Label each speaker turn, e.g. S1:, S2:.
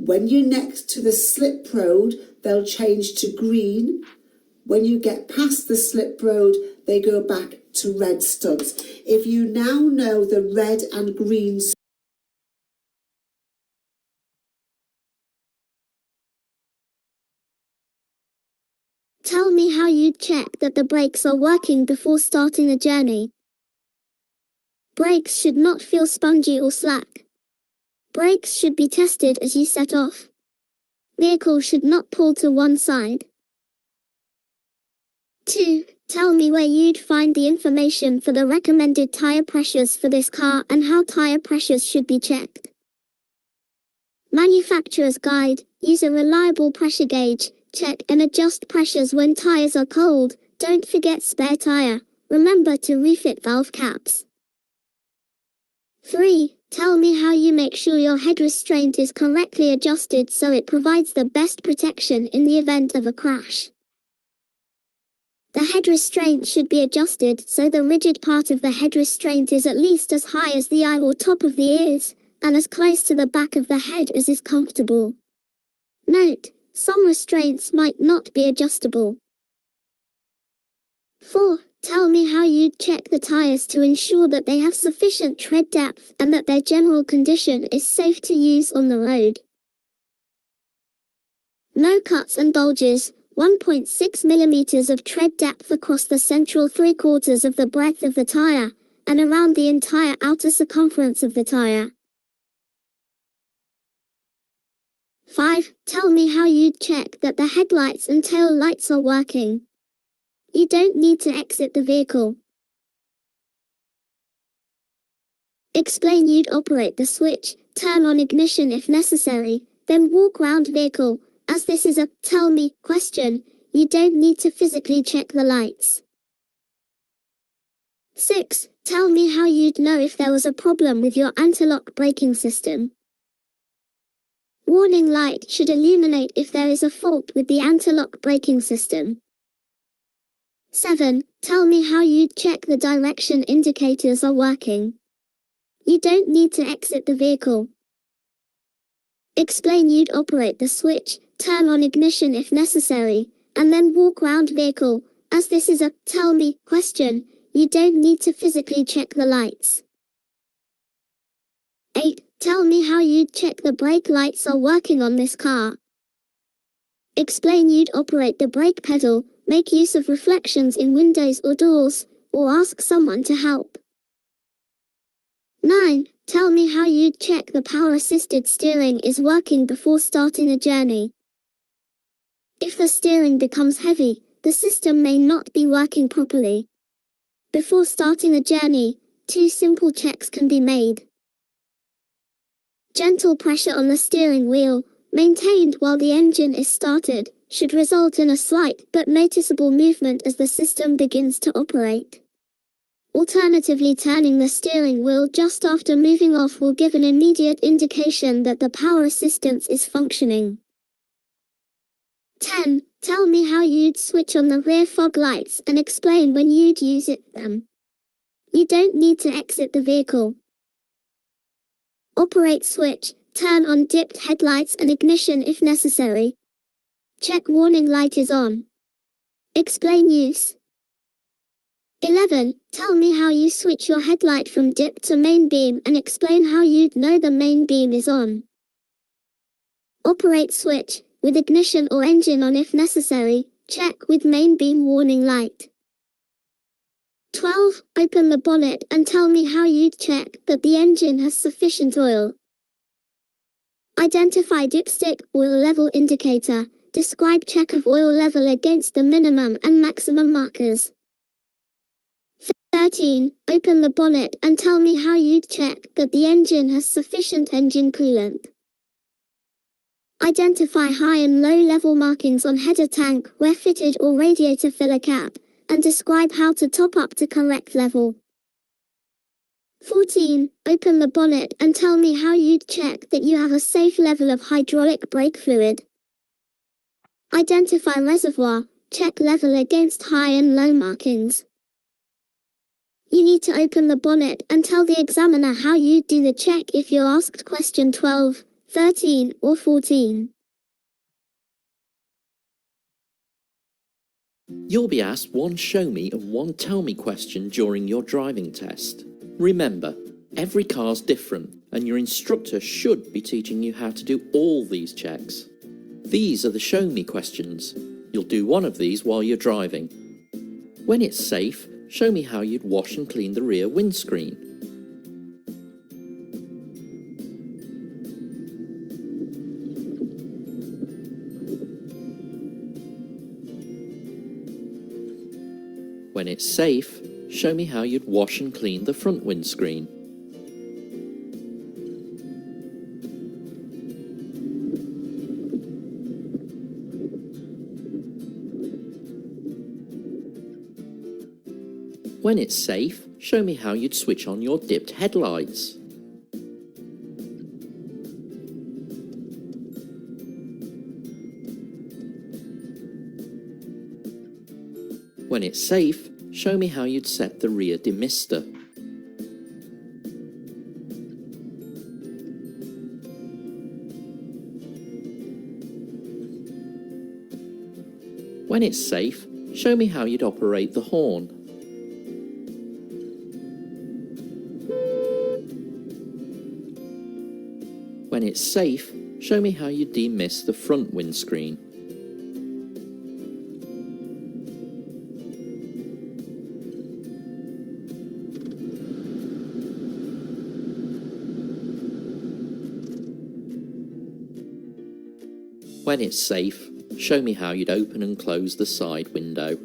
S1: When you're next to the slip road, they'll change to green. When you get past the slip road, they go back to red studs. If you now know the red and green
S2: Tell me how you'd check that the brakes are working before starting a journey. Brakes should not feel spongy or slack. Brakes should be tested as you set off. Vehicle should not pull to one side. 2. Tell me where you'd find the information for the recommended tire pressures for this car and how tire pressures should be checked. Manufacturer's guide. Use a reliable pressure gauge. Check and adjust pressures when tires are cold. Don't forget spare tire. Remember to refit valve caps. 3. Tell me how you make sure your head restraint is correctly adjusted so it provides the best protection in the event of a crash. The head restraint should be adjusted so the rigid part of the head restraint is at least as high as the eye or top of the ears, and as close to the back of the head as is comfortable. Note: some restraints might not be adjustable. 4. Tell me how you'd check the tires to ensure that they have sufficient tread depth and that their general condition is safe to use on the road. No cuts and bulges. 1.6 mm of tread depth across the central 3/4 of the breadth of the tire, and around the entire outer circumference of the tire. 5. Tell me how you'd check that the headlights and tail lights are working. You don't need to exit the vehicle. Explain you'd operate the switch, turn on ignition if necessary, then walk round vehicle. As this is a tell me question, you don't need to physically check the lights. 6. Tell me how you'd know if there was a problem with your anti-lock braking system. Warning light should illuminate if there is a fault with the anti-lock braking system. 7. Tell me how you'd check the direction indicators are working. You don't need to exit the vehicle. Explain you'd operate the switch, turn on ignition if necessary, and then walk round vehicle. As this is a tell me question, you don't need to physically check the lights. 8. Tell me how you'd check the brake lights are working on this car. Explain you'd operate the brake pedal, make use of reflections in windows or doors, or ask someone to help. 9. Tell me how you'd check the power-assisted steering is working before starting a journey. If the steering becomes heavy, the system may not be working properly. Before starting a journey, 2 simple checks can be made. Gentle pressure on the steering wheel, maintained while the engine is started, should result in a slight but noticeable movement as the system begins to operate. Alternatively, turning the steering wheel just after moving off will give an immediate indication that the power assistance is functioning. 10. Tell me how you'd switch on the rear fog lights and explain when you'd use them. You don't need to exit the vehicle. Operate switch, turn on dipped headlights and ignition if necessary. Check warning light is on. Explain use. 11. Tell me how you switch your headlight from dip to main beam and explain how you'd know the main beam is on. Operate switch, with ignition or engine on if necessary. Check with main beam warning light. 12. Open the bonnet and tell me how you'd check that the engine has sufficient oil. Identify dipstick oil level indicator. Describe check of oil level against the minimum and maximum markers. 13. Open the bonnet and tell me how you'd check that the engine has sufficient engine coolant. Identify high and low level markings on header tank where fitted or radiator filler cap, and describe how to top up to correct level. 14. Open the bonnet and tell me how you'd check that you have a safe level of hydraulic brake fluid. Identify reservoir, check level against high and low markings. You need to open the bonnet and tell the examiner how you'd do the check if you're asked question 12. 13 or 14.
S3: You'll be asked one show me and one tell me question during your driving test. Remember, every car's different and your instructor should be teaching you how to do all these checks. These are the show me questions. You'll do one of these while you're driving. When it's safe, show me how you'd wash and clean the rear windscreen. When it's safe, show me how you'd wash and clean the front windscreen. When it's safe, show me how you'd switch on your dipped headlights. When it's safe, show me how you'd set the rear demister. When it's safe, show me how you'd operate the horn. When it's safe, show me how you demist the front windscreen. When it's safe, show me how you'd open and close the side window.